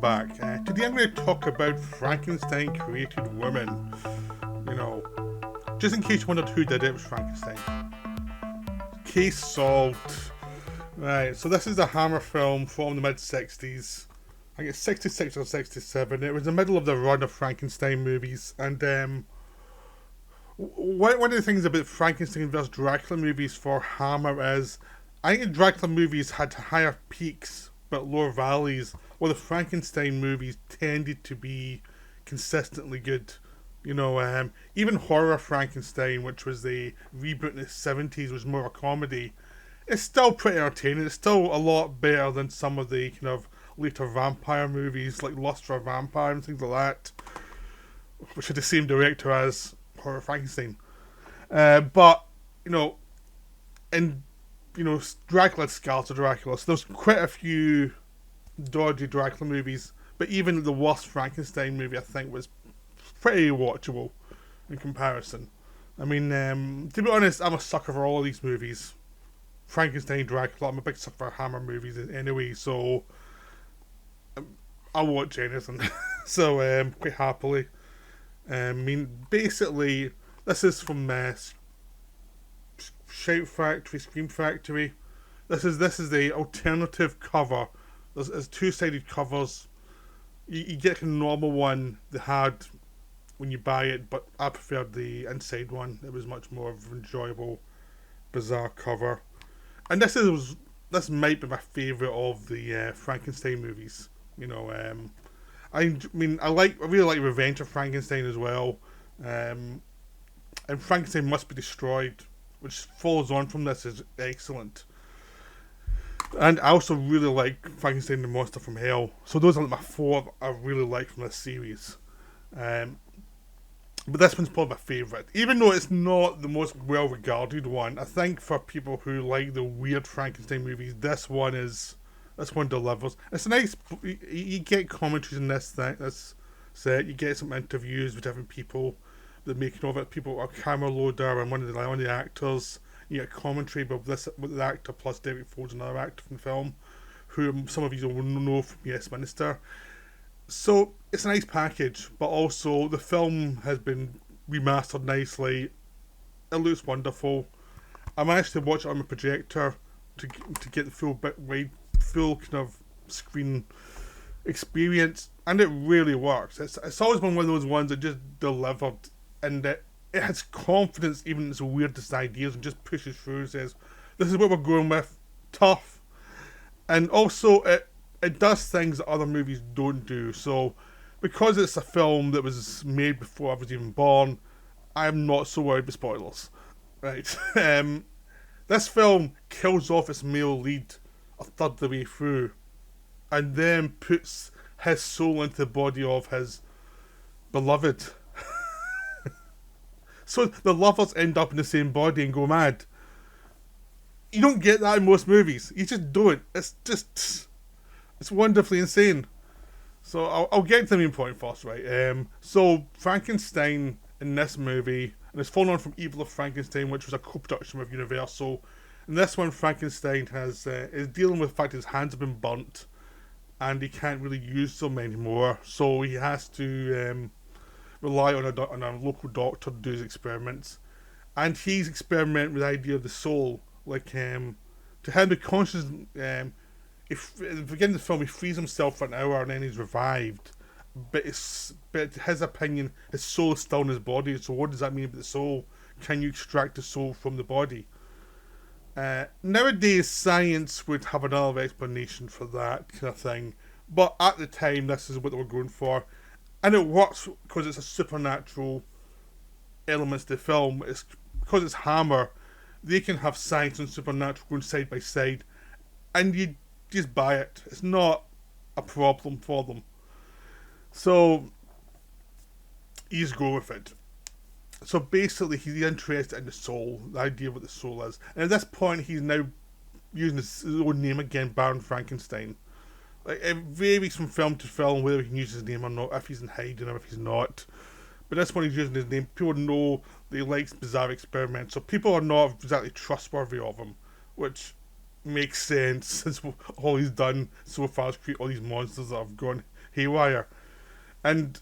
back. Today I'm going to talk about Frankenstein Created Woman. You know, just in case you wondered who did it, it was Frankenstein. Case solved. Right, so this is a Hammer film from the mid-60s. I think it's 66 or 67. It was the middle of the run of Frankenstein movies. And one of the things about Frankenstein vs. Dracula movies for Hammer is, I think the Dracula movies had higher peaks but lower valleys, while the Frankenstein movies tended to be consistently good. You know, even Horror Frankenstein, which was the reboot in the 70s, was more of a comedy. It's still pretty entertaining. It's still a lot better than some of the kind of later vampire movies, like Lust for a Vampire and things like that, which had the same director as Horror Frankenstein. But, you know, Dracula had Scars of Dracula, so there's quite a few dodgy Dracula movies, but even the worst Frankenstein movie, I think, was pretty watchable in comparison. I mean, to be honest, I'm a sucker for all of these movies. Frankenstein, Dracula, I'm a big sucker for Hammer movies anyway, so I'll watch anything. So, quite happily. I mean, basically, this is from Shout Factory, Scream Factory. This is the alternative cover. There's two-sided covers. You get a normal one they had when you buy it, but I preferred the inside one. It was much more of an enjoyable, bizarre cover. And this might be my favourite of the Frankenstein movies. You know, I really like Revenge of Frankenstein as well. And Frankenstein Must Be Destroyed, which follows on from this, is excellent. And I also really like Frankenstein the Monster from Hell. So those are like my four I really like from this series. But this one's probably my favourite. Even though it's not the most well regarded one, I think for people who like the weird Frankenstein movies, this one delivers. It's a nice, you get commentaries in this set, you get some interviews with different people, the making of it, people are camera loader and one of the actors. You get commentary with the actor plus David Forbes, another actor from the film, who some of you will know from Yes Minister. So it's a nice package, but also the film has been remastered nicely. It looks wonderful. I managed to watch it on my projector to get the full kind of screen experience, and it really works. It's always been one of those ones that just delivered, and it has confidence even in its weirdest ideas and just pushes through and says, this is what we're going with, tough. And also it does things that other movies don't do. So because it's a film that was made before I was even born, I'm not so worried with spoilers. Right. This film kills off its male lead a third of the way through and then puts his soul into the body of his beloved. So the lovers end up in the same body and go mad. You don't get that in most movies. You just don't. It's wonderfully insane. So I'll get to the main point first, right? So Frankenstein in this movie, and it's following on from Evil of Frankenstein, which was a co-production with Universal. In this one, Frankenstein is dealing with the fact his hands have been burnt, and he can't really use them anymore. So he has to rely on a local doctor to do his experiments, and he's experimenting with the idea of the soul. Like to him, the conscious. At the beginning of the film, he frees himself for an hour and then he's revived. But his opinion, his soul is still in his body. So what does that mean about the soul? Can you extract the soul from the body? Nowadays, science would have another explanation for that kind of thing. But at the time, this is what they were going for. And it works because it's a supernatural elements to the film. It's because it's Hammer, they can have science and supernatural going side by side, and you just buy it. It's not a problem for them. So you just go with it. So basically, he's interested in the soul, the idea of what the soul is. And at this point, he's now using his own name again, Baron Frankenstein. Like, it varies from film to film whether he can use his name or not, if he's in hiding or if he's not. But this one he's using his name. People know that he likes bizarre experiments, so people are not exactly trustworthy of him, which makes sense since all he's done so far is create all these monsters that have gone haywire. And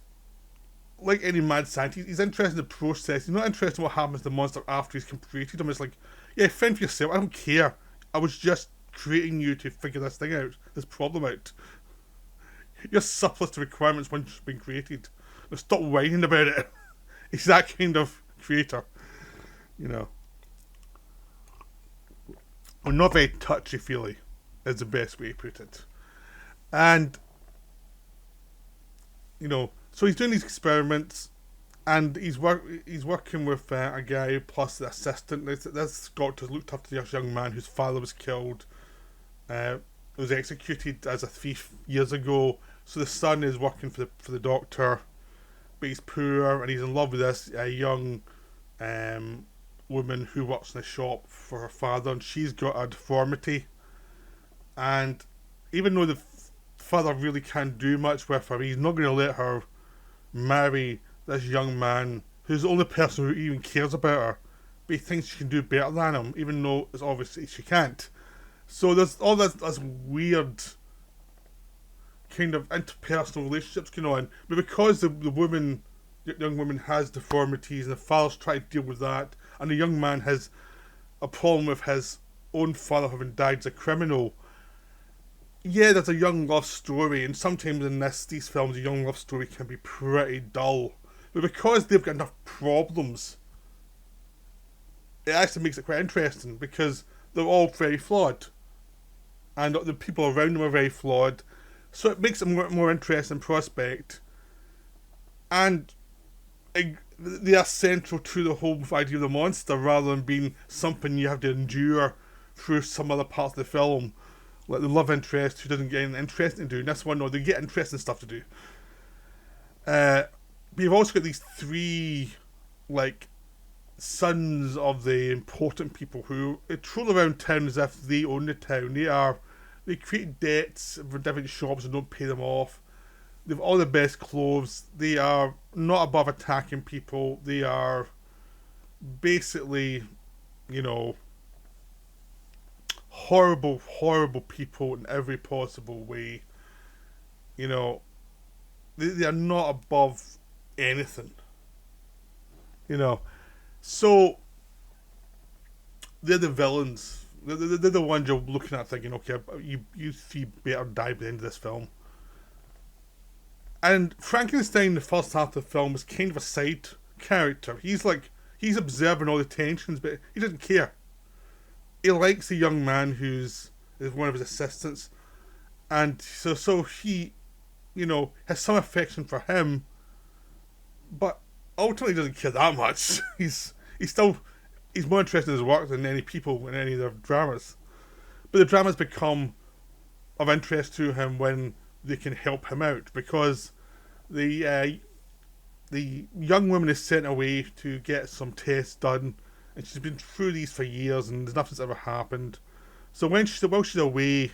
like any mad scientist, he's interested in the process. He's not interested in what happens to the monster after he's created him. It's like, yeah, fend for yourself. I don't care. I was just creating you to figure this thing out, this problem out. You're surplus to requirements once it's been created. Now stop whining about it. He's that kind of creator, you know. Well, not very touchy-feely is the best way to put it. And, you know, so he's doing these experiments, and he's working with a guy plus the assistant. This doctor looked after this young man whose father was killed, was executed as a thief years ago. So the son is working for the doctor, but he's poor and he's in love with this young woman who works in the shop for her father, and she's got a deformity. And even though the father really can't do much with her, he's not going to let her marry this young man who's the only person who even cares about her, but he thinks she can do better than him, even though it's obviously she can't. So there's all this weird kind of interpersonal relationships going on, but because the young woman has deformities and the father's trying to deal with that, and the young man has a problem with his own father having died as a criminal. Yeah, there's a young love story, and sometimes in these films, a young love story can be pretty dull. But because they've got enough problems, it actually makes it quite interesting, because they're all very flawed. And the people around them are very flawed. So it makes it more interesting prospect. And they are central to the whole idea of the monster, rather than being something you have to endure through some other parts of the film. Like the love interest who doesn't get anything interesting to do. And this one, no, they get interesting stuff to do. But you've also got these three, like, sons of the important people who troll around town as if they own the town. They create debts for different shops and don't pay them off. They've all the best clothes. They are not above attacking people. They are basically, you know, horrible, horrible people in every possible way. You know, they are not above anything. You know, so they're the villains. They're the ones you're looking at thinking, okay, you three better die by the end of this film. And Frankenstein, the first half of the film, is kind of a side character. He's observing all the tensions, but he doesn't care. He likes the young man who's one of his assistants, and so he, you know, has some affection for him, but ultimately doesn't care that much. He's more interested in his work than any people in any of their dramas. But the dramas become of interest to him when they can help him out, because the young woman is sent away to get some tests done, and she's been through these for years and nothing's ever happened. So while she's away,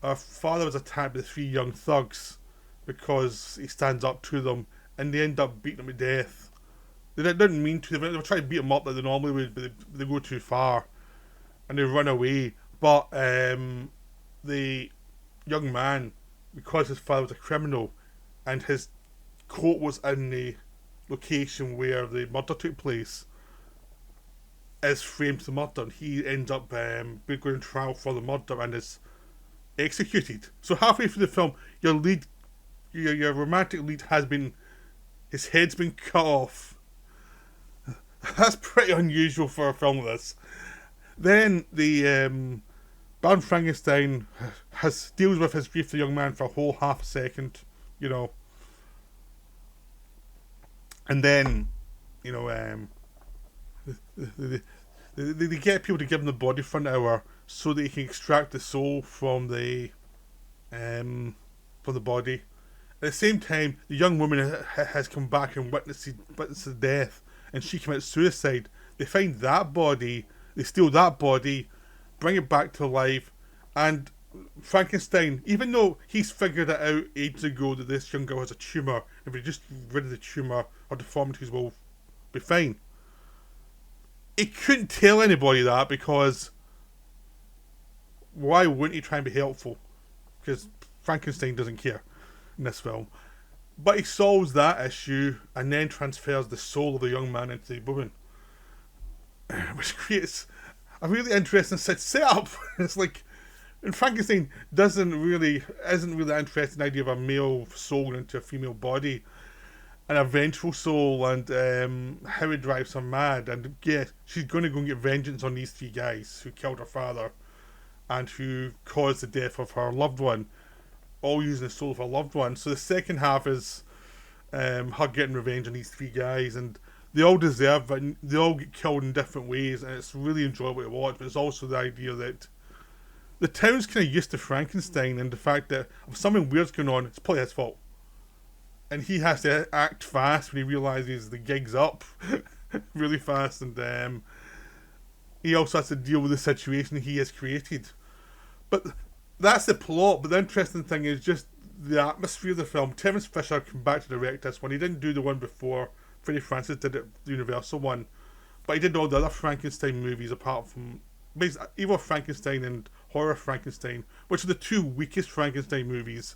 her father was attacked by the three young thugs because he stands up to them, and they end up beating him to death. They didn't mean to. They were trying to beat him up like they normally would, but they go too far and they run away. But the young man, because his father was a criminal and his coat was in the location where the murder took place, is framed for the murder, and he ends up going to trial for the murder and is executed. So halfway through the film, your romantic lead has been, his head's been cut off. That's pretty unusual for a film like this. Then the Baron Frankenstein deals with his grief for the young man for a whole half a second, you know. And then, you know, they get people to give him the body for an hour so that he can extract the soul from the body. At the same time, the young woman has come back and witnessed the death, and she commits suicide. They find that body, they steal that body, bring it back to life, and Frankenstein, even though he's figured it out ages ago that this young girl has a tumour, if he just rid of the tumour, her deformities will be fine. He couldn't tell anybody that, because why wouldn't he try and be helpful? Because Frankenstein doesn't care. in this film. But he solves that issue and then transfers the soul of the young man into the woman, which creates a really interesting setup. It's like, and Frankenstein isn't really interested in the idea of a male soul into a female body, and a vengeful soul, and how it drives her mad. And yeah, she's going to go and get vengeance on these three guys who killed her father and who caused the death of her loved one, all using the soul of her loved one. So the second half is her getting revenge on these three guys, and they all deserve it, and they all get killed in different ways, and it's really enjoyable to watch. But it's also the idea that the town's kind of used to Frankenstein, and the fact that if something weird's going on, it's probably his fault. And he has to act fast when he realises the gig's up really fast, and he also has to deal with the situation he has created. But that's the plot. But the interesting thing is just the atmosphere of the film. Terrence Fisher came back to direct this one. He didn't do the one before. Freddie Francis did it, the Universal one. But he did all the other Frankenstein movies apart from Evil Frankenstein and Horror Frankenstein, which are the two weakest Frankenstein movies.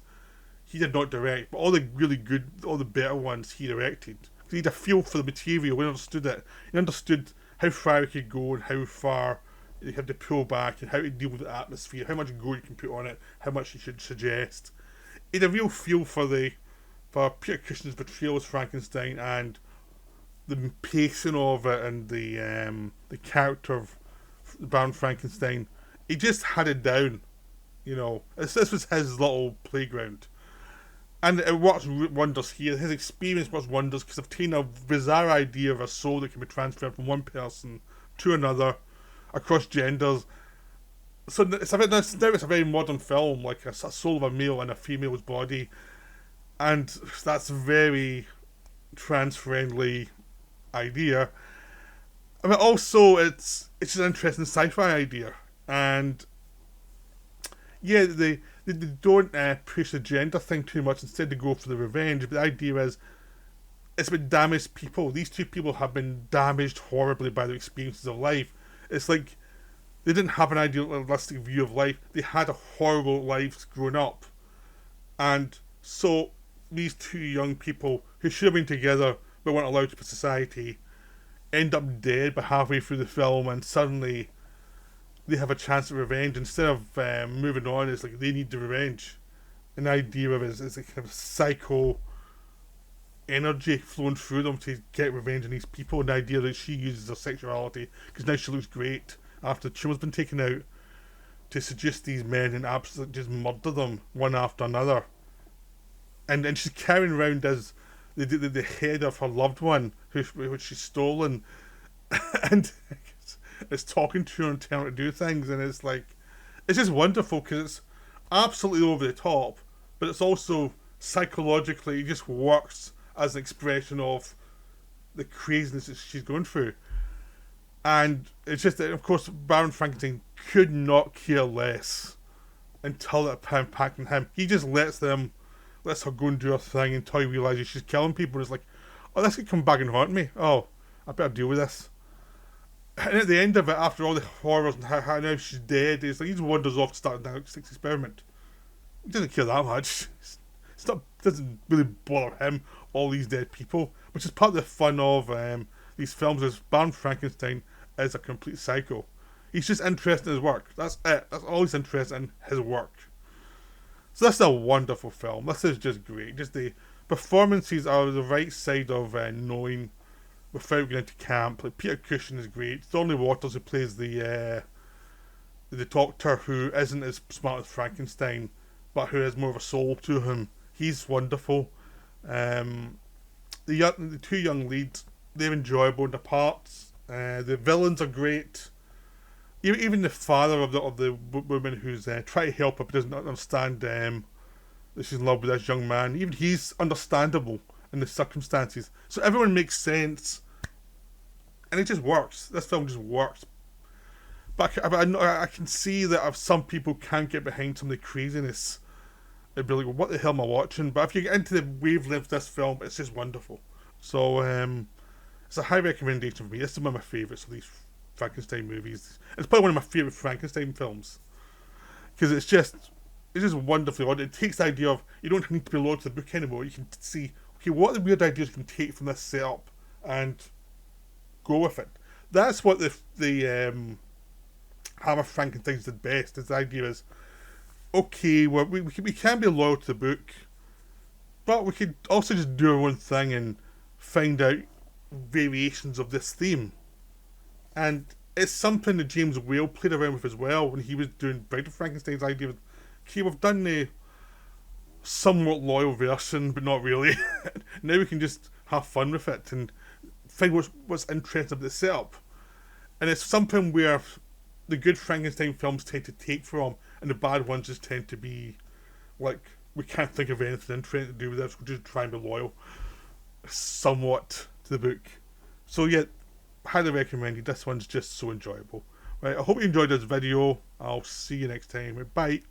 He did not direct, but all the really good, all the better ones he directed. He had a feel for the material, he understood it. He understood how far he could go and how far you have to pull back and how to deal with the atmosphere, how much gore you can put on it, how much you should suggest. He had a real feel for Peter Cushing's portrayal as Frankenstein and the pacing of it and the character of Baron Frankenstein. He just had it down, you know. This was his little playground. And it works wonders here. His experience works wonders because I've taken a bizarre idea of a soul that can be transferred from one person to another across genders. So now it's a very modern film, like a soul of a male in a female's body, and that's a very trans-friendly idea. I mean, also it's an interesting sci-fi idea, and yeah, they don't push the gender thing too much. Instead, they go for the revenge. But the idea is, it's about damaged people. These two people have been damaged horribly by their experiences of life. It's like they didn't have an idealistic view of life. They had a horrible lives growing up. And so these two young people who should have been together but weren't allowed to for society end up dead by halfway through the film, and suddenly they have a chance at revenge. Instead of moving on, it's like they need the revenge. And the idea of it is a kind of psycho energy flowing through them to get revenge on these people. And the idea that she uses her sexuality, because now she looks great after the tumor's been taken out, to seduce these men and absolutely just murder them one after another. And she's carrying around as the head of her loved one, which she's stolen. And it's talking to her and telling her to do things, and it's just wonderful because it's absolutely over the top, but it's also psychologically, it just works as an expression of the craziness that she's going through. And it's just that, of course, Baron Frankenstein could not care less until it impacted him. He just lets her go and do her thing until he realises she's killing people. It's like, oh, this could come back and haunt me. Oh, I better deal with this. And at the end of it, after all the horrors and how now she's dead, it's like he just wanders off to start the next experiment. He doesn't care that much. Doesn't really bother him, all these dead people, which is part of the fun of these films. Is Baron Frankenstein is a complete psycho. He's just interested in his work. That's it. That's all he's interested in, his work. So that's a wonderful film. This is just great. Just the performances are the right side of knowing without going into camp. Like Peter Cushing is great. Thornley Waters, who plays the doctor, who isn't as smart as Frankenstein, but who has more of a soul to him. He's wonderful. The two young leads, they're enjoyable in the parts. The villains are great. Even the father of the woman who's trying to help her but doesn't understand that she's in love with this young man, even he's understandable in the circumstances. So everyone makes sense, and it just works. This film just works. But I can see that if some people can't get behind some of the craziness, they'd be like, well, what the hell am I watching? But if you get into the wavelength of this film, it's just wonderful. So it's a high recommendation for me. This is one of my favourites of these Frankenstein movies. It's probably one of my favourite Frankenstein films, because it's it's just wonderfully odd. It takes the idea of you don't need to be loyal to the book anymore. You can see, okay, what are the weird ideas you can take from this setup and go with it. That's what the Hammer Frankenstein did best. Is the idea is, okay, well, we can be loyal to the book, but we could also just do our own thing and find out variations of this theme. And it's something that James Whale played around with as well when he was doing Bride of Frankenstein's idea of, okay, we've done the somewhat loyal version, but not really. Now we can just have fun with it and find what's interesting about the setup. And it's something where the good Frankenstein films tend to take from, and the bad ones just tend to be like, we can't think of anything interesting to do with this, we'll just try and be loyal somewhat to the book. So yeah, highly recommended. This one's just so enjoyable. Right, I hope you enjoyed this video. I'll see you next time. Bye.